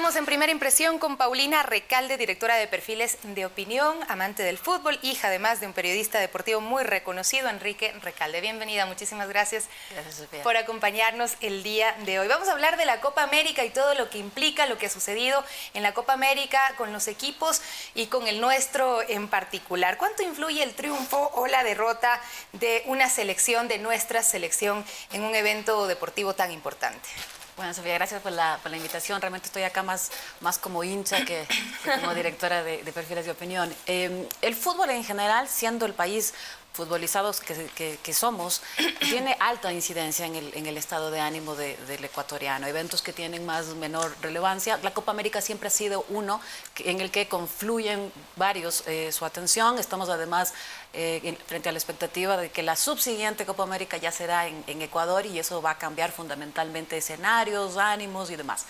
Estamos en Primera Impresión con Paulina Recalde, directora de Perfiles de Opinión, amante del fútbol, hija además de un periodista deportivo muy reconocido, Enrique Recalde. Bienvenida, muchísimas gracias, por acompañarnos el día de hoy. Vamos a hablar de la Copa América y todo lo que implica, lo que ha sucedido en la Copa América con los equipos y con el nuestro en particular. ¿Cuánto influye el triunfo o la derrota de una selección, de nuestra selección, en un evento deportivo tan importante? Bueno, Sofía, gracias por la invitación. Realmente estoy acá más como hincha que como directora de Perfiles de Opinión. El fútbol en general, siendo el país futbolizados que somos, tiene alta incidencia en el estado de ánimo del ecuatoriano. Eventos que tienen más o menor relevancia. La Copa América siempre ha sido uno en el que confluyen varios su atención. Estamos además frente a la expectativa de que la subsiguiente Copa América ya será en Ecuador, y eso va a cambiar fundamentalmente escenarios, ánimos y demás.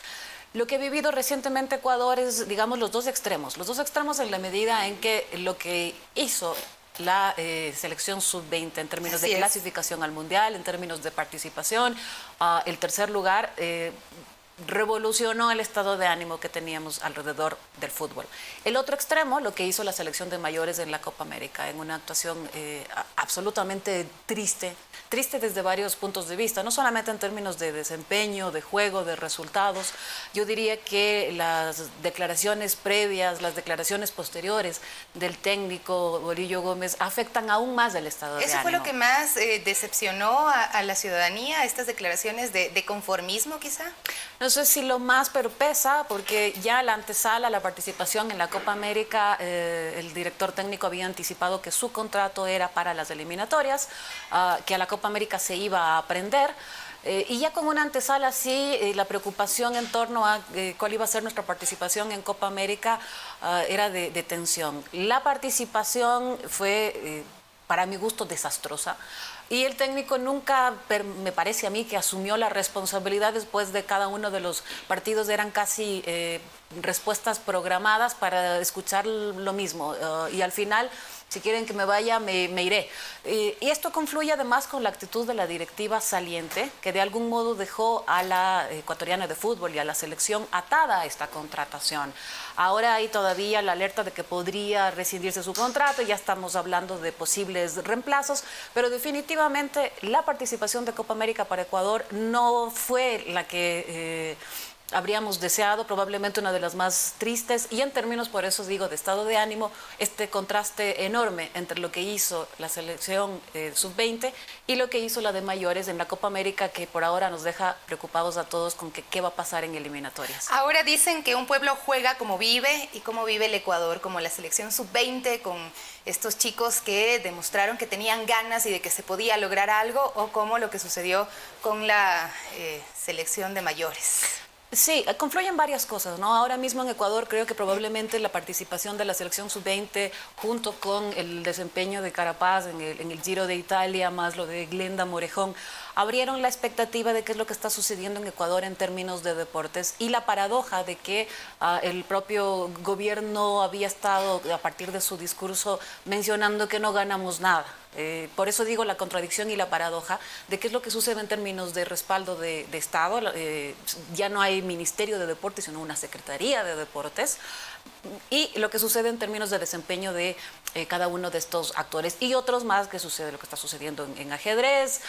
Lo que ha vivido recientemente Ecuador es, digamos, los dos extremos en la medida en que lo que hizo la selección sub-20 en términos de clasificación al Mundial, en términos de participación, el tercer lugar, revolucionó el estado de ánimo que teníamos alrededor del fútbol. El otro extremo, lo que hizo la selección de mayores en la Copa América, en una actuación absolutamente triste desde varios puntos de vista, no solamente en términos de desempeño, de juego, de resultados. Yo diría que las declaraciones previas, las declaraciones posteriores del técnico Bolillo Gómez afectan aún más el estado de ánimo. ¿Eso fue lo que más decepcionó a la ciudadanía, estas declaraciones de conformismo quizá? No sé si lo más, pero pesa, porque ya la antesala, la participación en la Copa América, el director técnico había anticipado que su contrato era para las eliminatorias, que a la Copa América se iba a aprender. Y ya con una antesala así, la preocupación en torno a cuál iba a ser nuestra participación en Copa América era de tensión. La participación fue, para mi gusto, desastrosa. Y el técnico nunca, me parece a mí, que asumió la responsabilidad después de cada uno de los partidos. Eran casi respuestas programadas para escuchar lo mismo. Y al final, si quieren que me vaya, me iré. Y esto confluye además con la actitud de la directiva saliente, que de algún modo dejó a la ecuatoriana de fútbol y a la selección atada a esta contratación. Ahora hay todavía la alerta de que podría rescindirse su contrato, ya estamos hablando de posibles reemplazos, pero definitivamente la participación de Copa América para Ecuador no fue la que habríamos deseado, probablemente una de las más tristes, y en términos, por eso digo, de estado de ánimo, este contraste enorme entre lo que hizo la selección sub-20 y lo que hizo la de mayores en la Copa América, que por ahora nos deja preocupados a todos con qué va a pasar en eliminatorias. Ahora dicen que un pueblo juega como vive, y cómo vive el Ecuador, como la selección sub-20, con estos chicos que demostraron que tenían ganas y de que se podía lograr algo, o como lo que sucedió con la selección de mayores. Sí, confluyen varias cosas, ¿no? Ahora mismo en Ecuador creo que probablemente la participación de la selección sub-20 junto con el desempeño de Carapaz en el Giro de Italia, más lo de Glenda Morejón, abrieron la expectativa de qué es lo que está sucediendo en Ecuador en términos de deportes, y la paradoja de que el propio gobierno había estado, a partir de su discurso, mencionando que no ganamos nada. Por eso digo la contradicción y la paradoja de qué es lo que sucede en términos de respaldo de Estado. Ya no hay Ministerio de Deportes, sino una Secretaría de Deportes, y lo que sucede en términos de desempeño de cada uno de estos actores y otros más, que sucede lo que está sucediendo en ajedrez,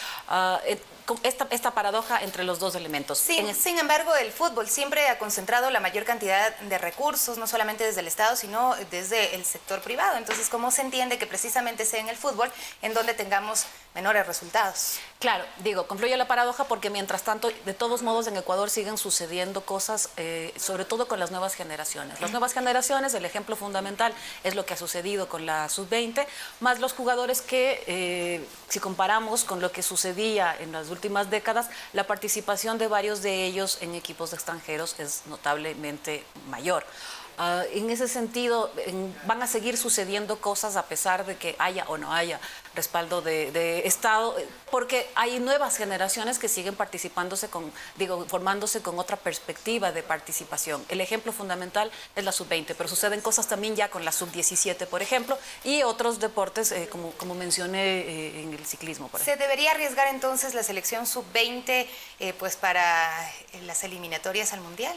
con esta paradoja entre los dos elementos. Sin embargo, el fútbol siempre ha concentrado la mayor cantidad de recursos, no solamente desde el Estado, sino desde el sector privado. Entonces, ¿cómo se entiende que precisamente sea en el fútbol en donde tengamos menores resultados? Claro, digo, confluye la paradoja porque mientras tanto, de todos modos, en Ecuador siguen sucediendo cosas, sobre todo con las nuevas generaciones. Las nuevas generaciones, el ejemplo fundamental es lo que ha sucedido con la sub-20, más los jugadores que, si comparamos con lo que sucedía en las últimas décadas, la participación de varios de ellos en equipos extranjeros es notablemente mayor. En ese sentido, van a seguir sucediendo cosas a pesar de que haya o no haya respaldo de Estado, porque hay nuevas generaciones que siguen formándose con otra perspectiva de participación. El ejemplo fundamental es la sub-20, pero suceden cosas también ya con la sub-17, por ejemplo, y otros deportes, como mencioné, en el ciclismo, por ejemplo. ¿Se debería arriesgar entonces la selección sub-20 pues para las eliminatorias al Mundial?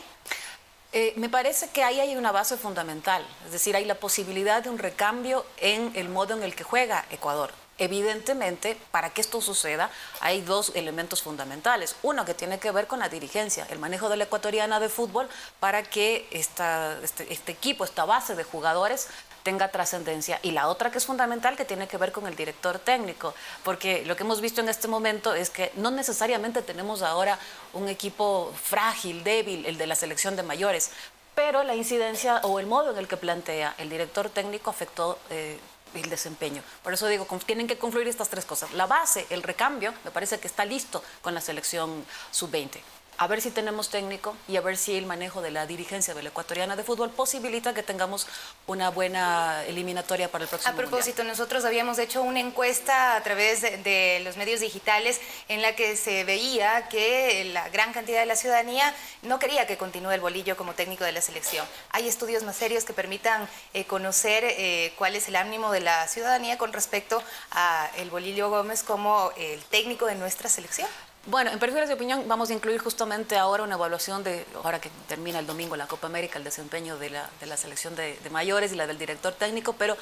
Me parece que ahí hay una base fundamental, es decir, hay la posibilidad de un recambio en el modo en el que juega Ecuador. Evidentemente, para que esto suceda, hay dos elementos fundamentales. Uno que tiene que ver con la dirigencia, el manejo de la ecuatoriana de fútbol para que este equipo, esta base de jugadores tenga trascendencia. Y la otra que es fundamental, que tiene que ver con el director técnico, porque lo que hemos visto en este momento es que no necesariamente tenemos ahora un equipo frágil, débil, el de la selección de mayores, pero la incidencia o el modo en el que plantea el director técnico afectó el desempeño. Por eso digo, tienen que confluir estas tres cosas. La base, el recambio, me parece que está listo con la selección sub-20. A ver si tenemos técnico y a ver si el manejo de la dirigencia de la ecuatoriana de fútbol posibilita que tengamos una buena eliminatoria para el próximo mundial. A propósito, mundial. Nosotros habíamos hecho una encuesta a través de los medios digitales en la que se veía que la gran cantidad de la ciudadanía no quería que continúe el Bolillo como técnico de la selección. ¿Hay estudios más serios que permitan conocer cuál es el ánimo de la ciudadanía con respecto a el Bolillo Gómez como el técnico de nuestra selección? Bueno, en Perfiles de Opinión vamos a incluir justamente ahora una evaluación ahora que termina el domingo la Copa América, el desempeño de la selección de mayores y la del director técnico, pero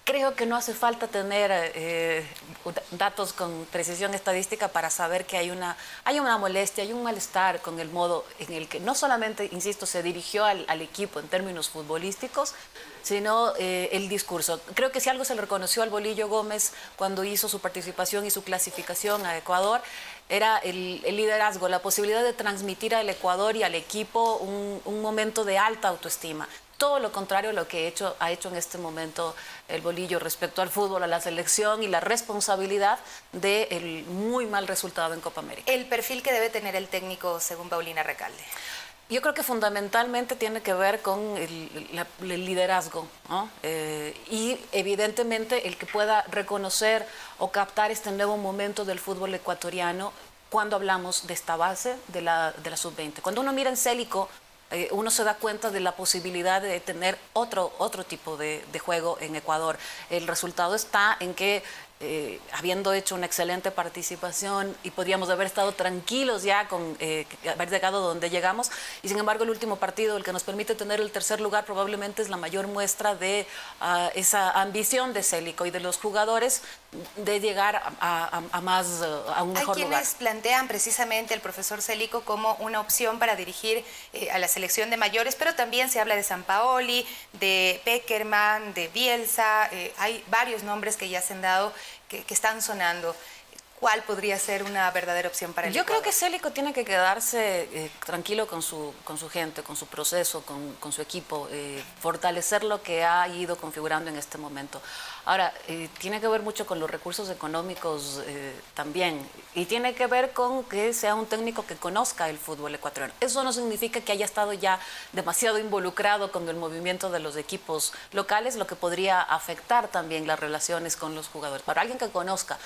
creo que no hace falta tener datos con precisión estadística para saber que hay una molestia, hay un malestar con el modo en el que no solamente, insisto, se dirigió al equipo en términos futbolísticos, sino el discurso. Creo que si algo se le reconoció al Bolillo Gómez cuando hizo su participación y su clasificación a Ecuador, era el liderazgo, la posibilidad de transmitir al Ecuador y al equipo un momento de alta autoestima. Todo lo contrario a lo que ha hecho en este momento el Bolillo respecto al fútbol, a la selección y la responsabilidad del muy mal resultado en Copa América. ¿El perfil que debe tener el técnico según Paulina Recalde? Yo creo que fundamentalmente tiene que ver con el liderazgo, ¿no? Y evidentemente el que pueda reconocer o captar este nuevo momento del fútbol ecuatoriano cuando hablamos de esta base de la sub-20. Cuando uno mira en Célico, uno se da cuenta de la posibilidad de tener otro tipo de juego en Ecuador. El resultado está en que habiendo hecho una excelente participación y podríamos haber estado tranquilos ya con haber llegado donde llegamos, y sin embargo el último partido, el que nos permite tener el tercer lugar, probablemente es la mayor muestra de esa ambición de Célico y de los jugadores de llegar a un mejor lugar. Hay quienes plantean precisamente al profesor Célico como una opción para dirigir a la selección de mayores, pero también se habla de Sampaoli, de Pekerman, de Bielsa, hay varios nombres que ya se han dado que están sonando. ¿Cuál podría ser una verdadera opción para el Ecuador? Yo creo que Célico tiene que quedarse tranquilo con su gente, con su proceso, con su equipo, fortalecer lo que ha ido configurando en este momento. Ahora, tiene que ver mucho con los recursos económicos también, y tiene que ver con que sea un técnico que conozca el fútbol ecuatoriano. Eso no significa que haya estado ya demasiado involucrado con el movimiento de los equipos locales, lo que podría afectar también las relaciones con los jugadores. Para alguien que conozca.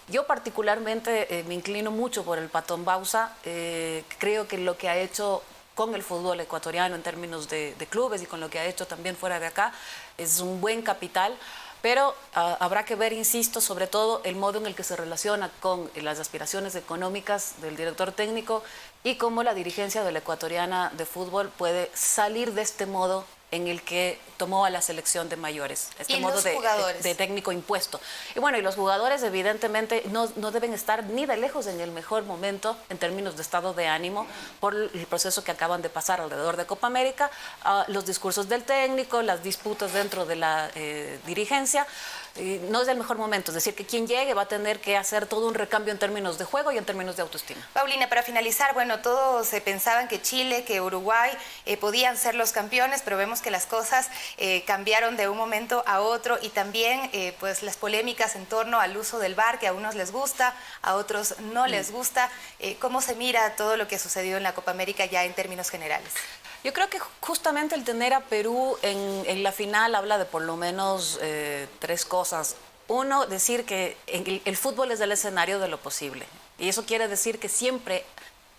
Yo particularmente me inclino mucho por el Patón Bausa. Creo que lo que ha hecho con el fútbol ecuatoriano en términos de clubes y con lo que ha hecho también fuera de acá es un buen capital, pero habrá que ver, insisto, sobre todo el modo en el que se relaciona con las aspiraciones económicas del director técnico y cómo la dirigencia de la ecuatoriana de fútbol puede salir de este modo en el que tomó a la selección de mayores, este modo de técnico impuesto. Y bueno, y los jugadores evidentemente no deben estar ni de lejos en el mejor momento en términos de estado de ánimo por el proceso que acaban de pasar alrededor de Copa América, los discursos del técnico, las disputas dentro de la dirigencia. No es el mejor momento, es decir, que quien llegue va a tener que hacer todo un recambio en términos de juego y en términos de autoestima. Paulina, para finalizar, bueno, todos pensaban que Chile, que Uruguay podían ser los campeones, pero vemos que las cosas cambiaron de un momento a otro, y también pues las polémicas en torno al uso del VAR, que a unos les gusta, a otros no les gusta. ¿Cómo se mira todo lo que sucedió en la Copa América ya en términos generales? Yo creo que justamente el tener a Perú en la final habla de por lo menos tres cosas. Uno, decir que el fútbol es el escenario de lo posible. Y eso quiere decir que siempre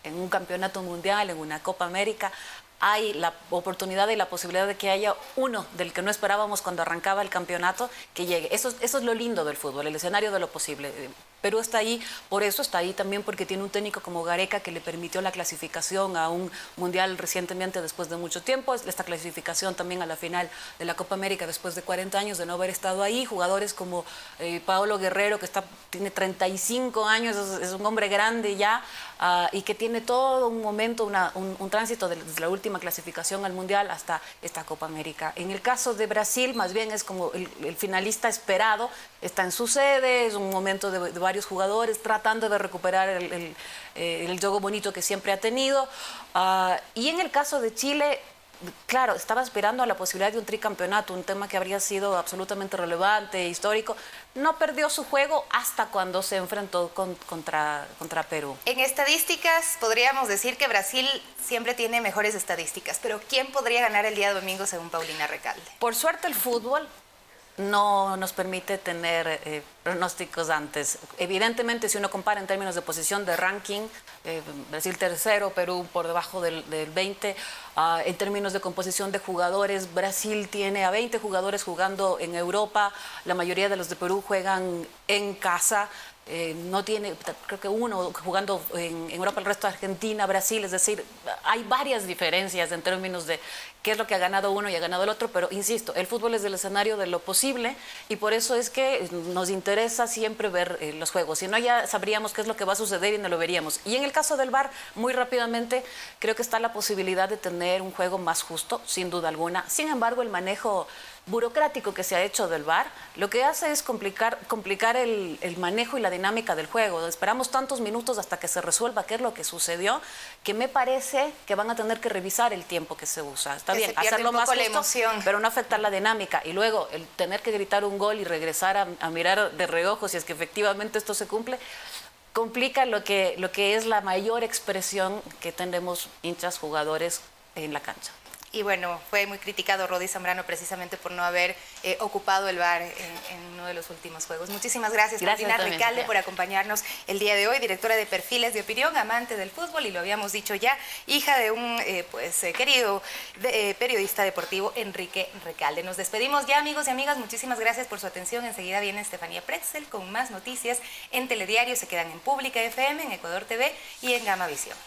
en un campeonato mundial, en una Copa América, hay la oportunidad y la posibilidad de que haya uno del que no esperábamos cuando arrancaba el campeonato que llegue. Eso es lo lindo del fútbol, el escenario de lo posible. Perú está ahí, por eso está ahí también porque tiene un técnico como Gareca que le permitió la clasificación a un mundial recientemente después de mucho tiempo, esta clasificación también a la final de la Copa América después de 40 años de no haber estado ahí, jugadores como Paolo Guerrero que tiene 35 años, es un hombre grande ya y que tiene todo un momento, un tránsito desde la última clasificación al mundial hasta esta Copa América. En el caso de Brasil más bien es como el finalista esperado, está en su sede, es un momento de varios jugadores tratando de recuperar el juego bonito que siempre ha tenido. Y en el caso de Chile, claro, estaba aspirando a la posibilidad de un tricampeonato, un tema que habría sido absolutamente relevante, histórico. No perdió su juego hasta cuando se enfrentó contra Perú. En estadísticas podríamos decir que Brasil siempre tiene mejores estadísticas, pero ¿quién podría ganar el día domingo según Paulina Recalde? Por suerte el fútbol no nos permite tener pronósticos antes. Evidentemente, si uno compara en términos de posición de ranking, Brasil tercero, Perú por debajo del 20. En términos de composición de jugadores, Brasil tiene a 20 jugadores jugando en Europa, la mayoría de los de Perú juegan en casa. No tiene, creo que uno jugando en Europa, el resto de Argentina, Brasil, es decir, hay varias diferencias en términos de qué es lo que ha ganado uno y ha ganado el otro, pero insisto, el fútbol es el escenario de lo posible y por eso es que nos interesa siempre ver los juegos, si no ya sabríamos qué es lo que va a suceder y no lo veríamos. Y en el caso del VAR, muy rápidamente, creo que está la posibilidad de tener un juego más justo, sin duda alguna. Sin embargo, el manejo burocrático que se ha hecho del VAR, lo que hace es complicar el manejo y la dinámica del juego. Esperamos tantos minutos hasta que se resuelva qué es lo que sucedió, que me parece que van a tener que revisar el tiempo que se usa. Está bien, hacerlo más justo, pero no afectar la dinámica. Y luego, el tener que gritar un gol y regresar a mirar de reojo si es que efectivamente esto se cumple, complica lo que es la mayor expresión que tenemos hinchas, jugadores en la cancha. Y bueno, fue muy criticado Rodi Zambrano precisamente por no haber ocupado el VAR en uno de los últimos juegos. Muchísimas gracias, Paulina Recalde, por acompañarnos el día de hoy, directora de Perfiles de Opinión, amante del fútbol, y lo habíamos dicho ya, hija de un querido periodista deportivo, Enrique Recalde. Nos despedimos ya, amigos y amigas. Muchísimas gracias por su atención. Enseguida viene Estefanía Pretzel con más noticias en Telediario. Se quedan en Pública FM, en Ecuador TV y en Gamavisión.